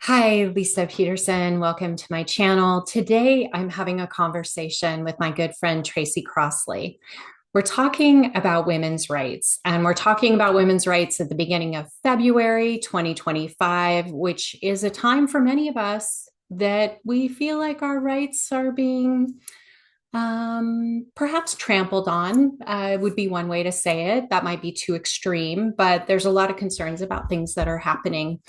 Hi, Lisa Peterson. Welcome to my channel. Today, I'm having a conversation with my good friend Tracy Crossley. We're talking about women's rights, and we're talking about women's rights at the beginning of February 2025, which is a time for many of us that we feel like our rights are being perhaps trampled on, would be one way to say it. That might be too extreme, but there's a lot of concerns about things that are happening.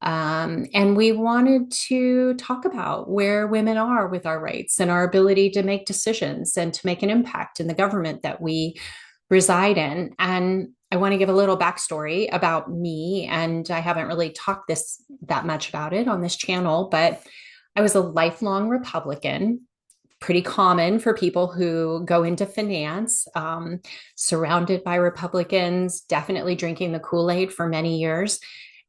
And we wanted to talk about where women are with our rights and our ability to make decisions and to make an impact in the government that we reside in. And I want to give a little backstory about me. And I haven't really talked this that much about it on this channel, but I was a lifelong Republican. Pretty common for people who go into finance, surrounded by Republicans, definitely drinking the Kool-Aid for many years.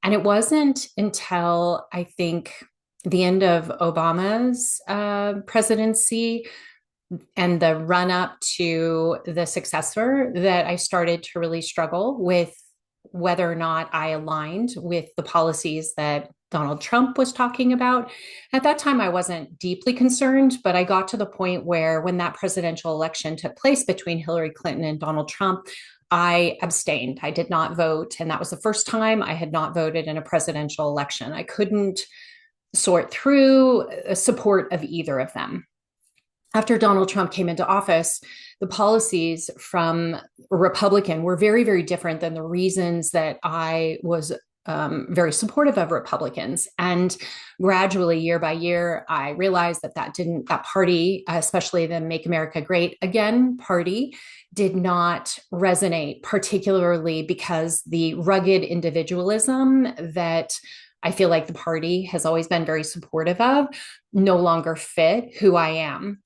And it wasn't until I think the end of Obama's presidency and the run up to the successor that I started to really struggle with whether or not I aligned with the policies that Donald Trump was talking about. At that time, I wasn't deeply concerned, but I got to the point where when that presidential election took place between Hillary Clinton and Donald Trump, I abstained. I did not vote. And that was the first time I had not voted in a presidential election. I couldn't sort through support of either of them. After Donald Trump came into office, the policies from a Republican were very, very different than the reasons that I was very supportive of Republicans. And gradually, year by year, I realized that party, especially the Make America Great Again party, did not resonate, particularly because the rugged individualism that I feel like the party has always been very supportive of no longer fit who I am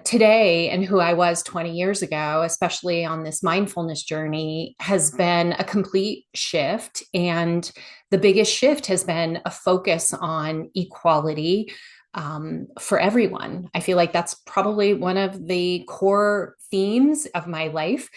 today and who I was 20 years ago, especially on this mindfulness journey, has been a complete shift. And the biggest shift has been a focus on equality for everyone. I feel like that's probably one of the core themes of my life.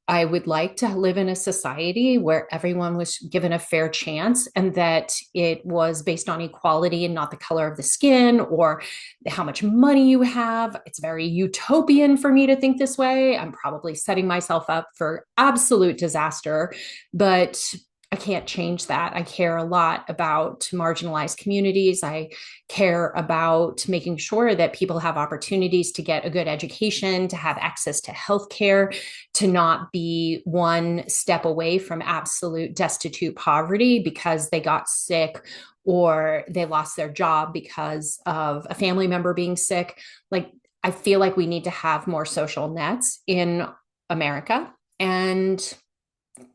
I would like to live in a society where everyone was given a fair chance and that it was based on equality and not the color of the skin or how much money you have. It's very utopian for me to think this way. I'm probably setting myself up for absolute disaster, but I can't change that. I care a lot about marginalized communities. I care about making sure that people have opportunities to get a good education, to have access to healthcare, to not be one step away from absolute destitute poverty because they got sick or they lost their job because of a family member being sick. Like, I feel like we need to have more social nets in America. And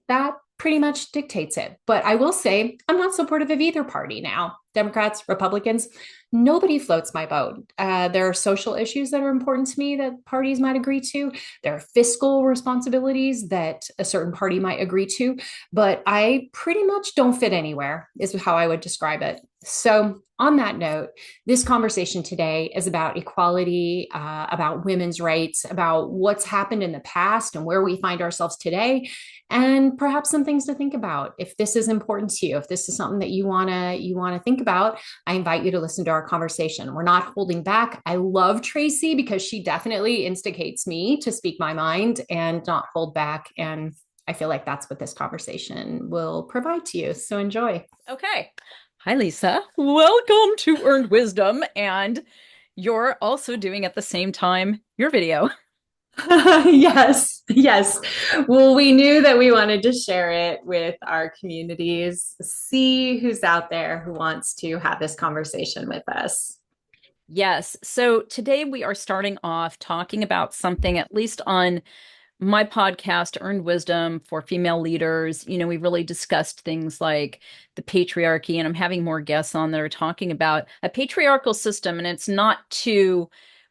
that pretty much dictates it. But I will say, I'm not supportive of either party now. Democrats, Republicans, nobody floats my boat. There are social issues that are important to me that parties might agree to. There are fiscal responsibilities that a certain party might agree to. But I pretty much don't fit anywhere, is how I would describe it. So, on that note, this conversation today is about equality, about women's rights, about what's happened in the past and where we find ourselves today, and perhaps some things to think about. If this is important to you, if this is something that you want to think about, I invite you to listen to our conversation. We're not holding back. I love Tracy because she definitely instigates me to speak my mind and not hold back. And I feel like that's what this conversation will provide to you. So enjoy. Okay. Hi, Lisa. Welcome to Earned Wisdom. And you're also doing at the same time your video. Yes, yes. Well, we knew that we wanted to share it with our communities, see who's out there who wants to have this conversation with us. Yes. So today we are starting off talking about something, at least on my podcast, Earned Wisdom for Female Leaders. We've really discussed things like the patriarchy, and I'm having more guests on that are talking about a patriarchal system. And it's not to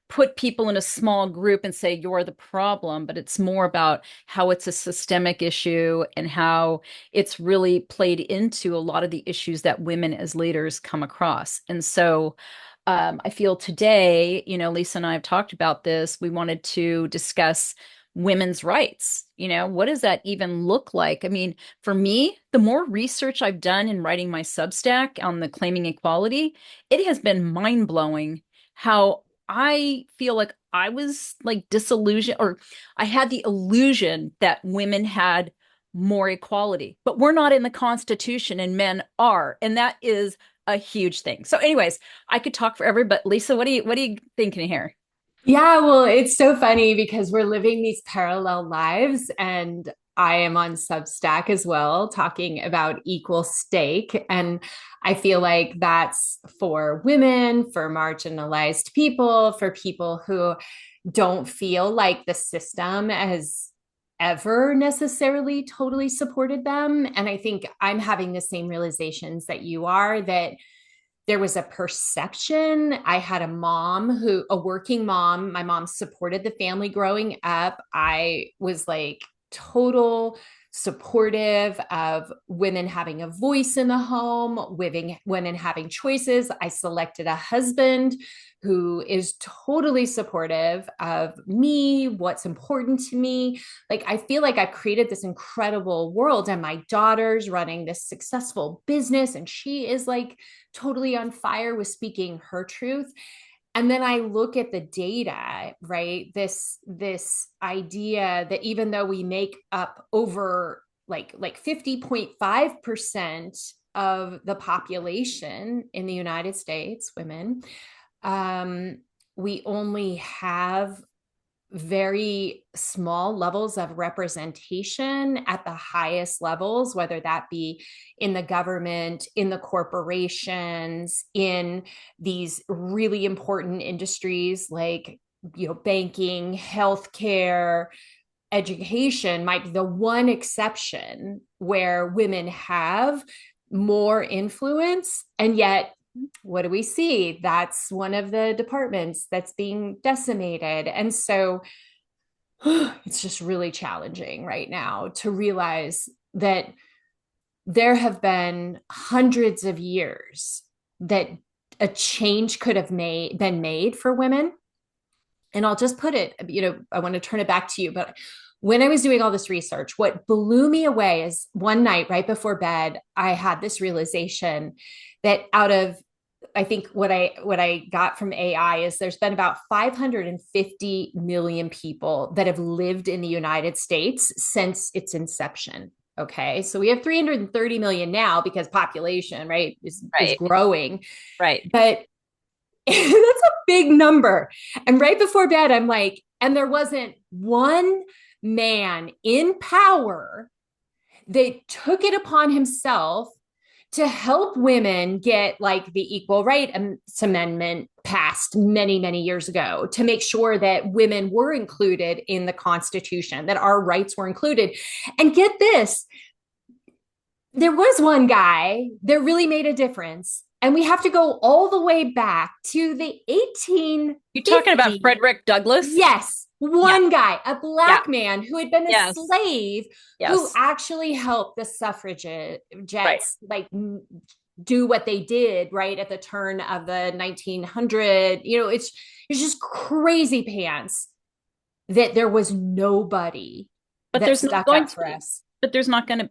put people in a small group and say you're the problem, but it's more about how it's a systemic issue and how it's really played into a lot of the issues that women as leaders come across. And so I feel today, Lisa and I have talked about this. We wanted to discuss women's rights. What does that even look like? I mean, for me, the more research I've done in writing my Substack on the claiming equality, it has been mind-blowing how I feel like I was like disillusioned, or I had the illusion that women had more equality, but we're not in the Constitution and men are. And that is a huge thing. So, anyways, I could talk forever, but Lisa, what are you thinking here? Yeah, well, it's so funny because we're living these parallel lives, and I am on Substack as well, talking about equal stake. And I feel like that's for women, for marginalized people, for people who don't feel like the system has ever necessarily totally supported them. And I think I'm having the same realizations that you are, that there was a perception. I had a working mom. My mom supported the family growing up. I was like total supportive of women having a voice in the home, women having choices. I selected a husband who is totally supportive of me, what's important to me. Like, I feel like I've created this incredible world, and my daughter's running this successful business, and she is like totally on fire with speaking her truth. And then I look at the data, right? This idea that even though we make up over like 50.5% of the population in the United States, women, um, we only have very small levels of representation at the highest levels, whether that be in the government, in the corporations, in these really important industries like, banking, healthcare, education might be the one exception where women have more influence. And yet, what do we see? That's one of the departments that's being decimated. And so it's just really challenging right now to realize that there have been hundreds of years that a change could have been made for women. And I'll just put it, I want to turn it back to you, but when I was doing all this research, what blew me away is one night right before bed, I had this realization that out of, I think what I got from AI is there's been about 550 million people that have lived in the United States since its inception. Okay. So we have 330 million now because population, right, is Right, growing. right. But that's a big number. And right before bed, I'm like, and there wasn't one man in power that took it upon himself to help women get like the Equal Rights Amendment passed many, many years ago, to make sure that women were included in the Constitution, that our rights were included. And get this, there was one guy that really made a difference. And we have to go all the way back to the You talking about 1850s. Frederick Douglass? Yes, Yeah, one guy, a yeah, black man who had been a yes, slave, who yes. actually helped the Right. suffragettes like do what they did right at the turn of the 1900. It's just crazy pants that there was nobody But that there's not stuck going up to for be. us. But there's not going to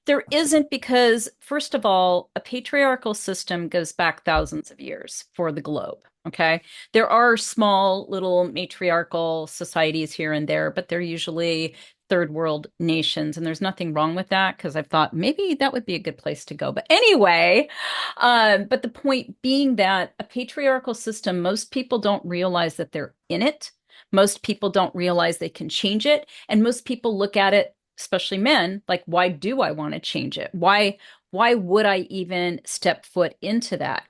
there isn't, because first of all, a patriarchal system goes back thousands of years for the globe. Okay. There are small little matriarchal societies here and there, but they're usually third world nations. And there's nothing wrong with that, because I've thought maybe that would be a good place to go. But anyway, but the point being that a patriarchal system, most people don't realize that they're in it. Most people don't realize they can change it. And most people look at it, especially men, like, why do I want to change it? Why would I even step foot into that?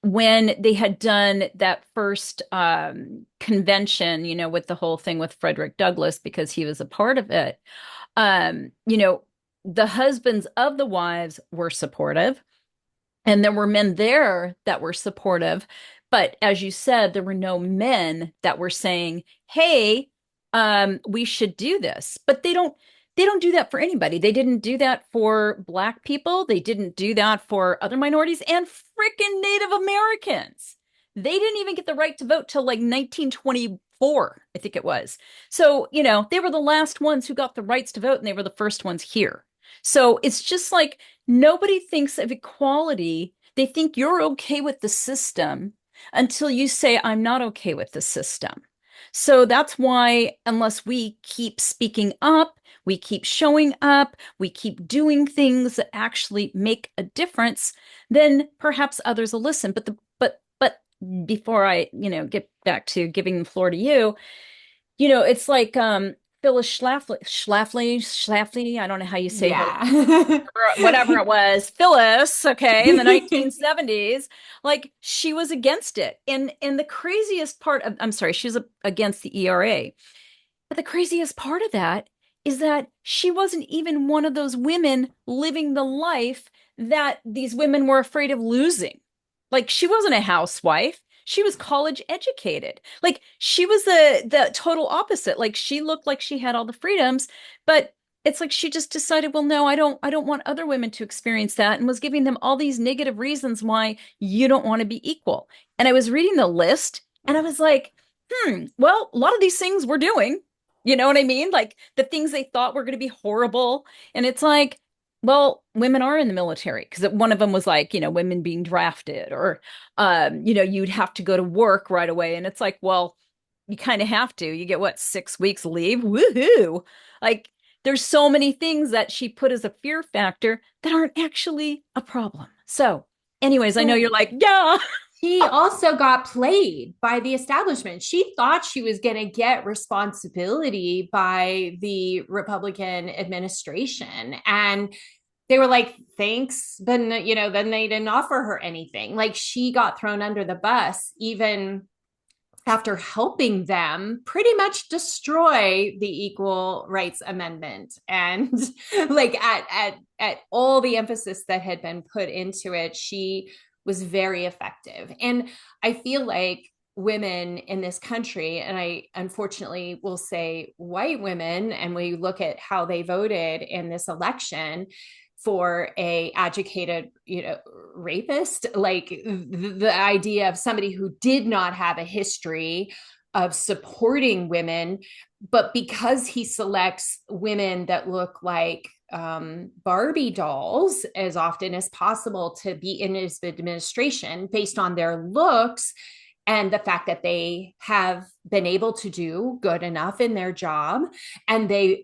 When they had done that first convention, with the whole thing with Frederick Douglass, because he was a part of it, the husbands of the wives were supportive. And there were men there that were supportive. But as you said, there were no men that were saying, hey, we should do this. But they don't do that for anybody. They didn't do that for Black people. They didn't do that for other minorities and freaking Native Americans. They didn't even get the right to vote till like 1920 4, I think it was. So, they were the last ones who got the rights to vote and they were the first ones here. So it's just like nobody thinks of equality. They think you're okay with the system until you say, I'm not okay with the system. So that's why, unless we keep speaking up, we keep showing up, we keep doing things that actually make a difference, then perhaps others will listen. But before I, get back to giving the floor to you, it's like Phyllis Schlafly, I don't know how you say her, Yeah. whatever it was, Phyllis, okay, in the 1970s, like she was against it. And the craziest part of, I'm sorry, she was against the ERA. But the craziest part of that is that she wasn't even one of those women living the life that these women were afraid of losing. Like she wasn't a housewife. She was college educated. Like she was the total opposite. Like she looked like she had all the freedoms, but it's like she just decided, well, no, I don't want other women to experience that, and was giving them all these negative reasons why you don't want to be equal. And I was reading the list and I was like, well, a lot of these things we're doing. You know what I mean? Like the things they thought were going to be horrible. And it's like, well, women are in the military because one of them was like, women being drafted or, you'd have to go to work right away. And it's like, well, you kind of have to. You get what, 6 weeks leave? Woohoo. Like there's so many things that she put as a fear factor that aren't actually a problem. So, anyways, I know you're So like, yeah. she also got played by the establishment. She thought she was going to get responsibility by the Republican administration. And they were like, thanks. But, then they didn't offer her anything. Like she got thrown under the bus, even after helping them pretty much destroy the Equal Rights Amendment, and like at all the emphasis that had been put into it, she was very effective. And I feel like women in this country, and I unfortunately will say white women, and we look at how they voted in this election for a educated rapist, like the idea of somebody who did not have a history of supporting women, but because he selects women that look like Barbie dolls as often as possible to be in his administration based on their looks and the fact that they have been able to do good enough in their job, and they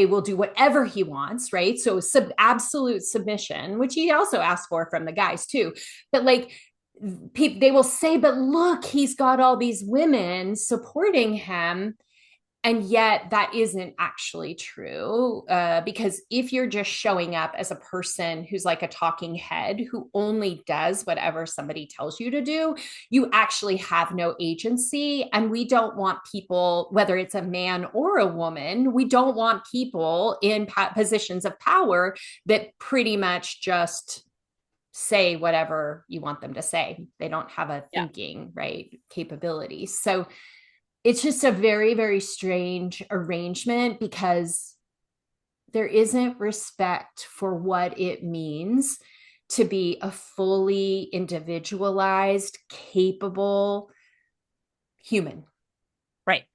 will do whatever he wants, right? So absolute submission, which he also asked for from the guys too. But like they will say, but look, he's got all these women supporting him. And yet that isn't actually true, because if you're just showing up as a person who's like a talking head who only does whatever somebody tells you to do, you actually have no agency. And we don't want people, whether it's a man or a woman, we don't want people in positions of power that pretty much just say whatever you want them to say. They don't have a Yeah. thinking, right, capability. So it's just a very, very strange arrangement because there isn't respect for what it means to be a fully individualized, capable human. Right.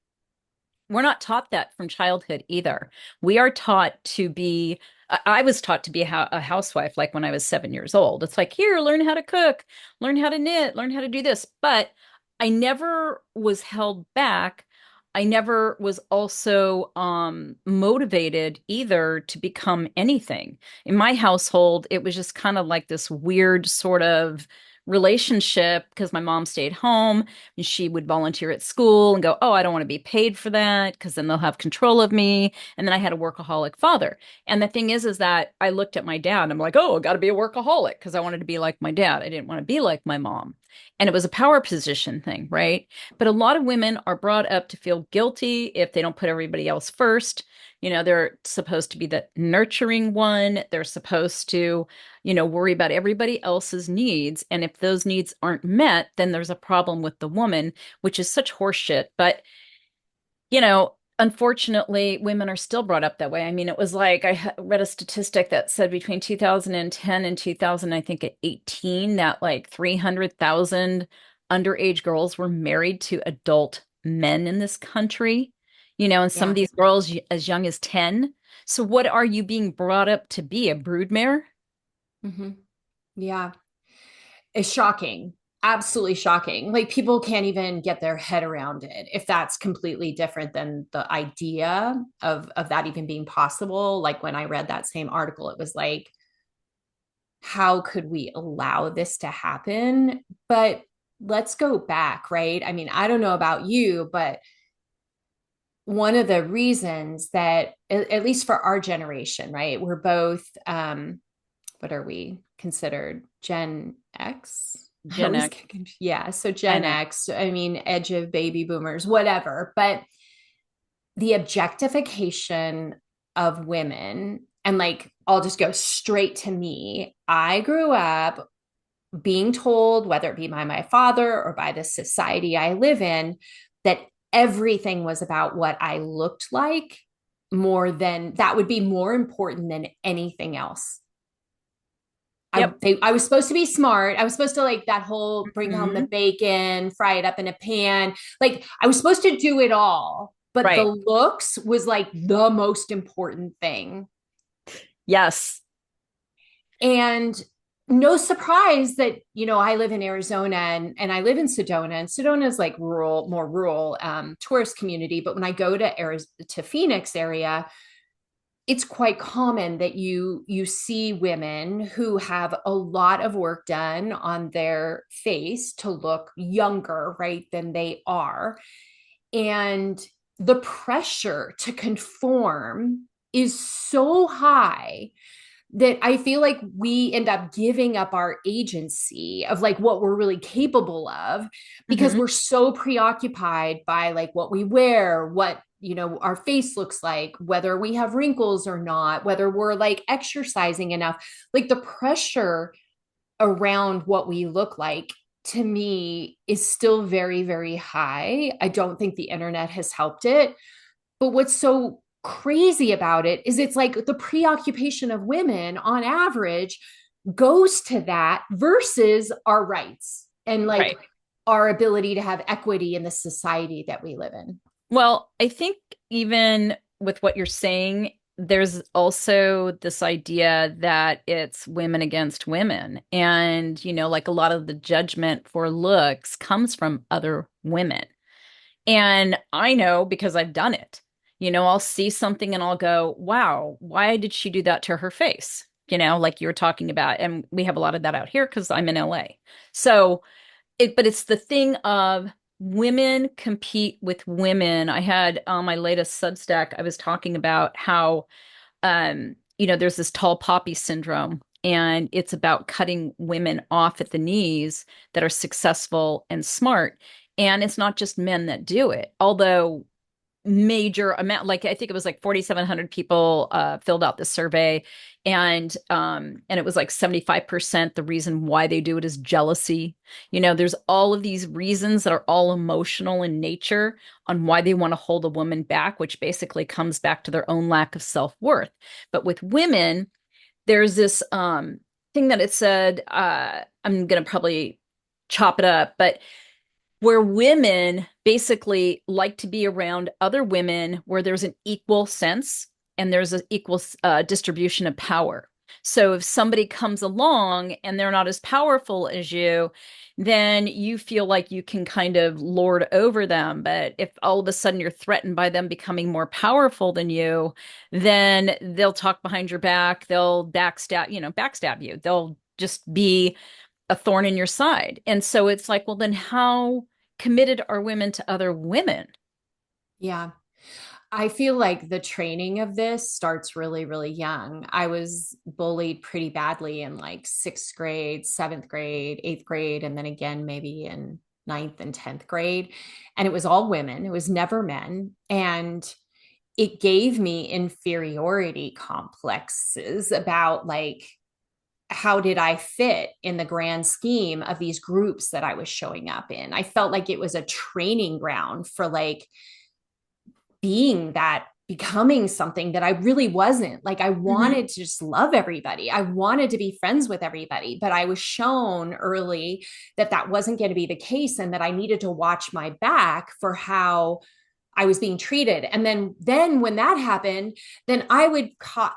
We're not taught that from childhood either. We are taught to be, I was taught to be a housewife like when I was 7 years old. It's like, here, learn how to cook, learn how to knit, learn how to do this. But I never was held back. I never was also motivated either to become anything. In my household, it was just kind of like this weird sort of relationship because my mom stayed home and she would volunteer at school and go, oh, I don't want to be paid for that because then they'll have control of me. And then I had a workaholic father. And the thing is that I looked at my dad. I'm like, oh, I got to be a workaholic because I wanted to be like my dad. I didn't want to be like my mom. And it was a power position thing, right? But a lot of women are brought up to feel guilty if they don't put everybody else first. They're supposed to be the nurturing one. They're supposed to, worry about everybody else's needs. And if those needs aren't met, then there's a problem with the woman, which is such horseshit. But, unfortunately, women are still brought up that way. I mean, it was like I read a statistic that said between 2010 and 2000, I think at 18, that like 300,000 underage girls were married to adult men in this country, and some of Yeah. these girls as young as 10. So what are you being brought up to be, a broodmare? Hmm. Yeah. It's shocking. Absolutely shocking. Like people can't even get their head around it if that's completely different than the idea of that even being possible. Like when I read that same article, it was like, how could we allow this to happen? But let's go back, right? I mean, I don't know about you, but one of the reasons that, at least for our generation, right, we're both, what are we considered? Gen X? I Gen always X. get confused. Yeah, so I Gen know. X, I mean, edge of baby boomers, whatever. But the objectification of women, and like, I'll just go straight to me. I grew up being told, whether it be by my father or by the society I live in, that everything was about what I looked like, more than that would be more important than anything else. Yep. I was supposed to be smart. I was supposed to like that whole bring home the Mhm. bacon, fry it up in a pan. Like I was supposed to do it all, but the Right. looks was like the most important thing. Yes. And no surprise that, I live in Arizona, and I live in Sedona, and Sedona is like rural, more rural, tourist community. But when I go to Phoenix area, it's quite common that you see women who have a lot of work done on their face to look younger, right, than they are. And the pressure to conform is so high that I feel like we end up giving up our agency of like what we're really capable of, because Hmm. we're so preoccupied by like what we wear, what, our face looks like, whether we have wrinkles or not, whether we're like exercising enough. Like the pressure around what we look like, to me, is still very, very high. I don't think the internet has helped it. But what's so crazy about it is it's like the preoccupation of women on average goes to that versus our rights and like Right. our ability to have equity in the society that we live in. Well, I think even with what you're saying, there's also this idea that it's women against women. And, like a lot of the judgment for looks comes from other women. And I know because I've done it. I'll see something and I'll go, wow, why did she do that to her face? Like you were talking about. And we have a lot of that out here because I'm in LA. So, but it's the thing of women compete with women. I had on my latest Substack, I was talking about how, there's this tall poppy syndrome, and it's about cutting women off at the knees that are successful and smart. And it's not just men that do it, although major amount, like I think it was like 4,700 people filled out this survey, and it was like 75% the reason why they do it is jealousy. There's all of these reasons that are all emotional in nature on why they want to hold a woman back, which basically comes back to their own lack of self-worth. But with women, there's this thing that it said, I'm gonna probably chop it up, but where women basically like to be around other women where there's an equal sense and there's an equal distribution of power. So if somebody comes along and they're not as powerful as you, then you feel like you can kind of lord over them. But if all of a sudden you're threatened by them becoming more powerful than you, then they'll talk behind your back, they'll backstab you. They'll just be a thorn in your side. And so it's like, well, then how committed are women to other women? Yeah. I feel like the training of this starts really, really young. I was bullied pretty badly in like sixth grade, seventh grade, eighth grade, and then again, maybe in ninth and 10th grade. And it was all women, it was never men. And it gave me inferiority complexes about like, how did I fit in the grand scheme of these groups that I was showing up in? I felt like it was a training ground for like being that becoming something that I really wasn't. Like I Hmm. wanted to just love everybody. I wanted to be friends with everybody, but I was shown early that that wasn't going to be the case and that I needed to watch my back for how I was being treated. And then when that happened, then I would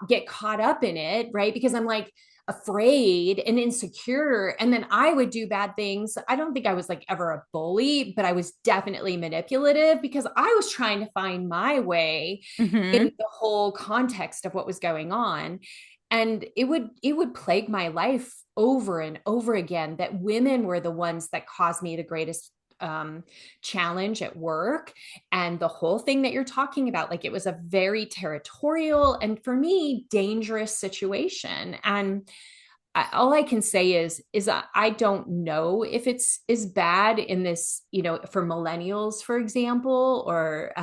get caught up in it, right? Because I'm like afraid and insecure. And then I would do bad things. I don't think I was like ever a bully, but I was definitely manipulative because I was trying to find my way in Hmm. the whole context of what was going on. And it would plague my life over and over again that women were the ones that caused me the greatest um, challenge at work. And the whole thing that you're talking about, like it was a very territorial and for me dangerous situation. And all I can say is I don't know if it's as bad in this, for millennials, for example, or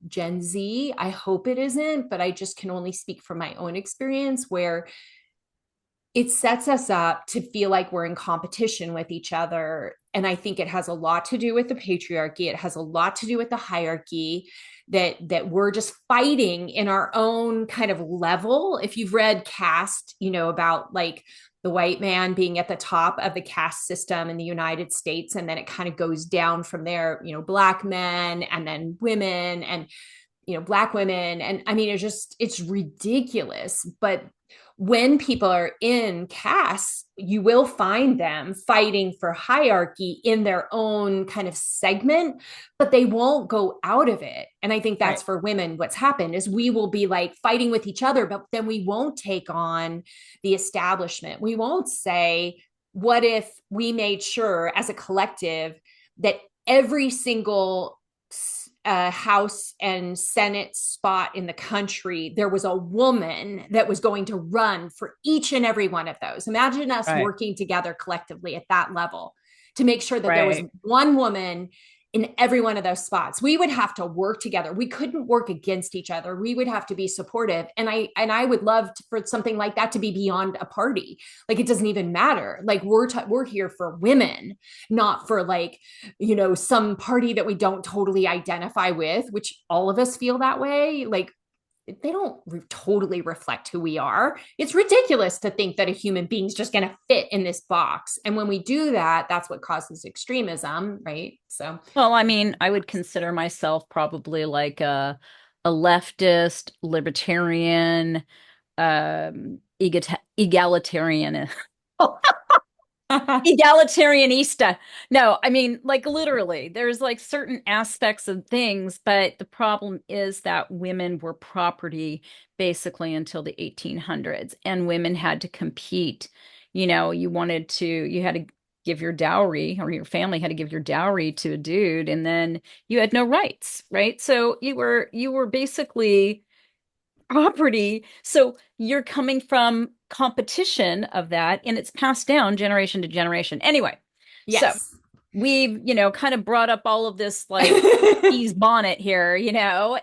Gen Z. I hope it isn't, but I just can only speak from my own experience where it sets us up to feel like we're in competition with each other. And I think it has a lot to do with the patriarchy. It has a lot to do with the hierarchy that we're just fighting in our own kind of level. If you've read Caste, about like the white man being at the top of the caste system in the United States, and then it kind of goes down from there, black men and then women and black women. And I mean, it's ridiculous. But when people are in castes, you will find them fighting for hierarchy in their own kind of segment, but they won't go out of it. And I think that's Right. for women what's happened is we will be like fighting with each other, but then we won't take on the establishment. We won't say, what if we made sure as a collective that every single House and Senate spot in the country, there was a woman that was going to run for each and every one of those. Imagine us Right. working together collectively at that level to make sure that there was Right. one woman in every one of those spots. We would have to work together. We couldn't work against each other. We would have to be supportive. And I would love for something like that to be beyond a party. Like it doesn't even matter. Like we're here for women, not for like some party that we don't totally identify with, which all of us feel that way. Like they don't totally reflect who we are. It's ridiculous to think that a human being's just going to fit in this box. And when we do that, that's what causes extremism, right? So, Well, I mean, I would consider myself probably like a leftist, libertarian, egalitarian. Egalitarianista. No, I mean, like literally, there's like certain aspects of things, but the problem is that women were property basically until the 1800s, and women had to compete. You had to give your dowry, or your family had to give your dowry to a dude, and then you had no rights, right? So you were basically property. So you're coming from competition of that, and it's passed down generation to generation. Anyway, so yes. we've, kind of brought up all of this like ease bonnet here,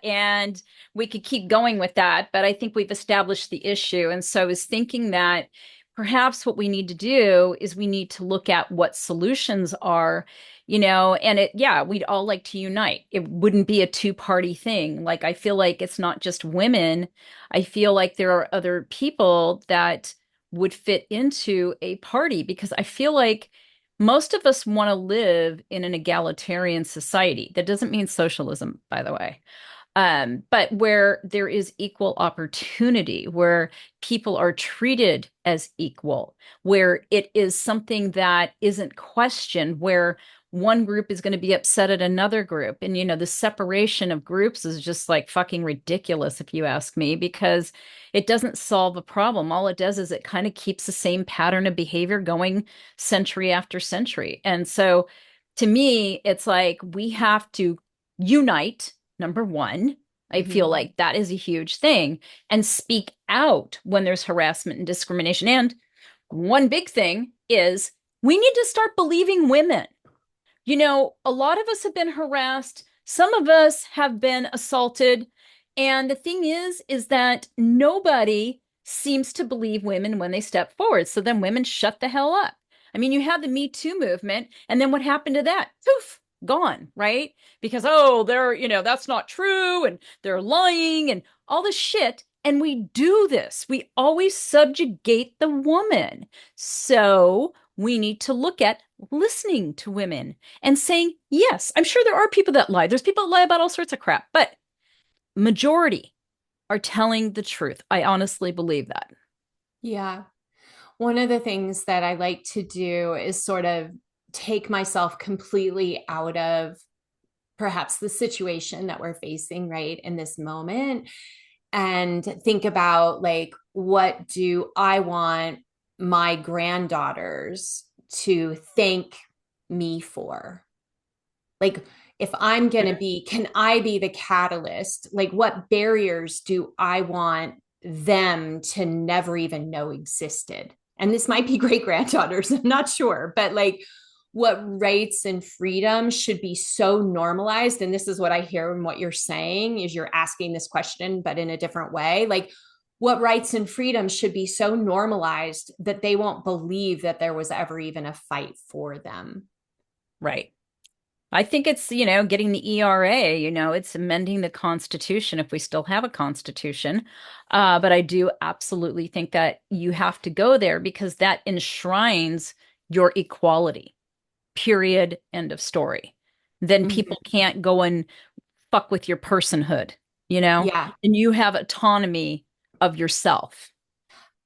and we could keep going with that, but I think we've established the issue. And so I was thinking that perhaps what we need to do is we need to look at what solutions are, and yeah, we'd all like to unite. It wouldn't be a two-party thing. Like, I feel like it's not just women. I feel like there are other people that would fit into a party because I feel like most of us want to live in an egalitarian society. That doesn't mean socialism, by the way. But where there is equal opportunity, where people are treated as equal, where it is something that isn't questioned, where one group is going to be upset at another group. And, the separation of groups is just like fucking ridiculous, if you ask me, because it doesn't solve a problem. All it does is it kind of keeps the same pattern of behavior going century after century. And so to me, it's like we have to unite. Number one, I feel Mhm. like that is a huge thing, and speak out when there's harassment and discrimination. And one big thing is we need to start believing women. A lot of us have been harassed, some of us have been assaulted. And the thing is that nobody seems to believe women when they step forward. So then women shut the hell up. I mean, you had the Me Too movement, and then what happened to that? Poof, gone, right? Because, oh, that's not true, and they're lying. And all this shit. And we do this. We always subjugate the woman. So we need to look at listening to women and saying, yes, I'm sure there are people that lie. There's people that lie about all sorts of crap, but majority are telling the truth. I honestly believe that. Yeah. One of the things that I like to do is sort of take myself completely out of perhaps the situation that we're facing right in this moment and think about like, what do I want my granddaughters to thank me for? Like, if I'm going to be, can I be the catalyst? Like, what barriers do I want them to never even know existed? And this might be great granddaughters, I'm not sure, but like, what rights and freedom should be so normalized. And this is what I hear in what you're saying is you're asking this question, but in a different way. Like, what rights and freedoms should be so normalized that they won't believe that there was ever even a fight for them. Right. I think it's, getting the ERA, it's amending the Constitution if we still have a Constitution. But I do absolutely think that you have to go there because that enshrines your equality, period, end of story. Then people Mm-hmm. can't go and fuck with your personhood, you know, Yeah. and you have autonomy of yourself.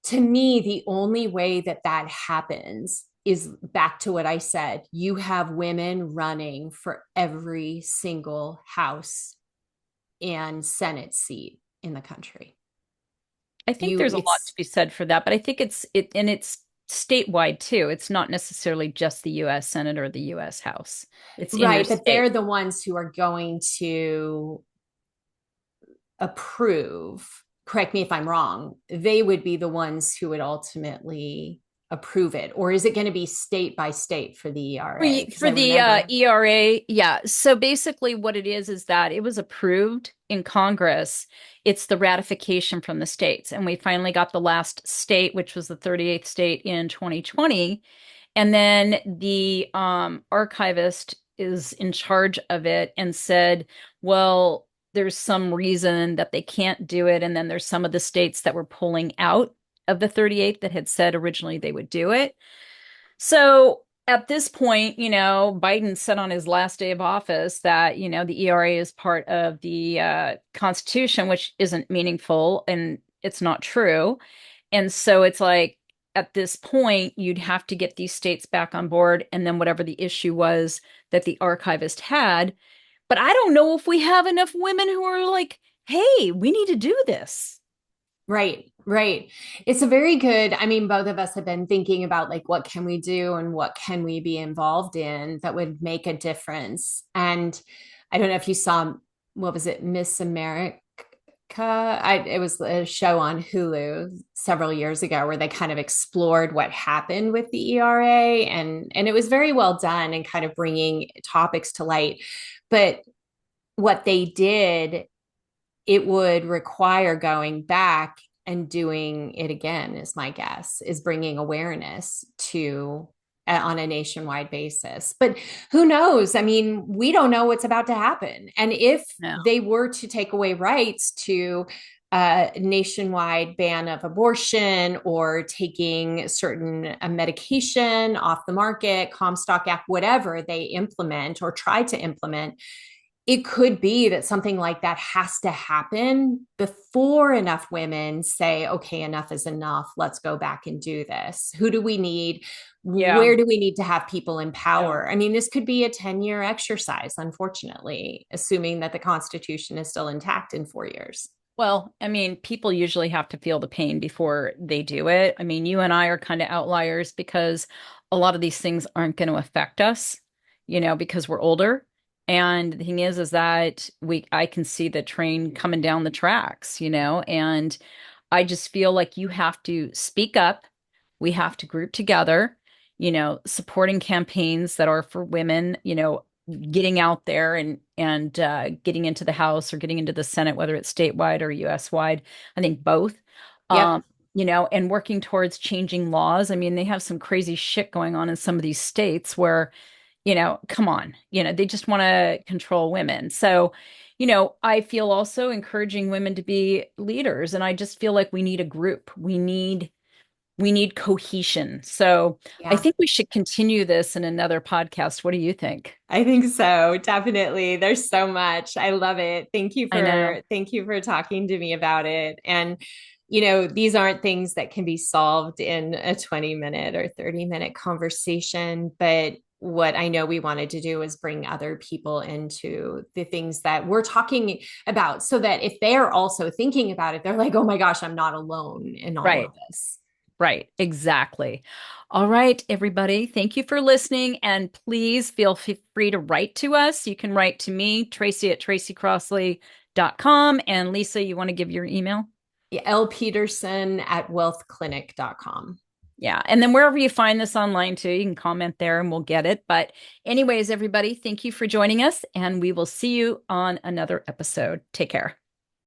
To me, the only way that that happens is back to what I said. You have women running for every single House and Senate seat in the country. I think You, there's a lot it's to be said for that, but I think it's statewide too. It's not necessarily just the US Senate or the US House. It's in your right, but they're state. the ones who are going to approve. Correct me if I'm wrong. They would be the ones who would ultimately approve it, or is it going to be state by state for the ERA? Because For I the remember. ERA, yeah. So basically, what it is that it was approved in Congress. It's the ratification from the states. And we finally got the last state, which was the 38th state in 2020. And then the archivist is in charge of it and said, well, there's some reason that they can't do it. And then there's some of the states that were pulling out of the 38th that had said originally they would do it. So at this point, Biden said on his last day of office that, the ERA is part of the Constitution, which isn't meaningful and it's not true. And so it's like at this point, you'd have to get these states back on board. And then whatever the issue was that the archivist had. But I don't know if we have enough women who are like, hey, we need to do this. Right, right. It's a very good, I mean, both of us have been thinking about like what can we do and what can we be involved in that would make a difference. And I don't know if you saw, what was it, Miss America? It was a show on Hulu several years ago where they kind of explored what happened with the ERA, and it was very well done and kind of bringing topics to light. But what they did, it would require going back and doing it again, is my guess, is bringing awareness to on a nationwide basis. But who knows? I mean, we don't know what's about to happen. And if No. they were to take away rights to a nationwide ban of abortion or taking certain medication off the market, Comstock Act, whatever they implement or try to implement, it could be that something like that has to happen before enough women say, okay, enough is enough. Let's go back and do this. Who do we need? Yeah. Where do we need to have people in Yeah. power? I mean, this could be a 10-year exercise, unfortunately, assuming that the Constitution is still intact in 4 years. Well, I mean, people usually have to feel the pain before they do it. I mean, you and I are kind of outliers because a lot of these things aren't going to affect us, because we're older. And the thing is that I can see the train coming down the tracks, and I just feel like you have to speak up. We have to group together, supporting campaigns that are for women, getting out there and getting into the House or getting into the Senate, whether it's statewide or US wide. I think both. Yep. Um, and working towards changing laws. I mean, they have some crazy shit going on in some of these states where, come on, they just want to control women. So, I feel also encouraging women to be leaders, and I just feel like we need a group. We need cohesion. So I Yeah. think we should continue this in another podcast. What do you think? I think so. Definitely. There's so much. I love it. I know. Thank you for talking to me about it. And these aren't things that can be solved in a 20-minute or 30-minute conversation, but what I know we wanted to do is bring other people into the things that we're talking about so that if they're also thinking about it, they're like, "Oh my gosh, I'm not alone in all of Right. this." Right. Exactly. All right, everybody. Thank you for listening. And please feel free to write to us. You can write to me, Tracy at tracycrossley.com. And Lisa, you want to give your email? Peterson at wealthclinic.com. Yeah. And then wherever you find this online too, you can comment there and we'll get it. But, anyways, everybody, thank you for joining us. And we will see you on another episode. Take care.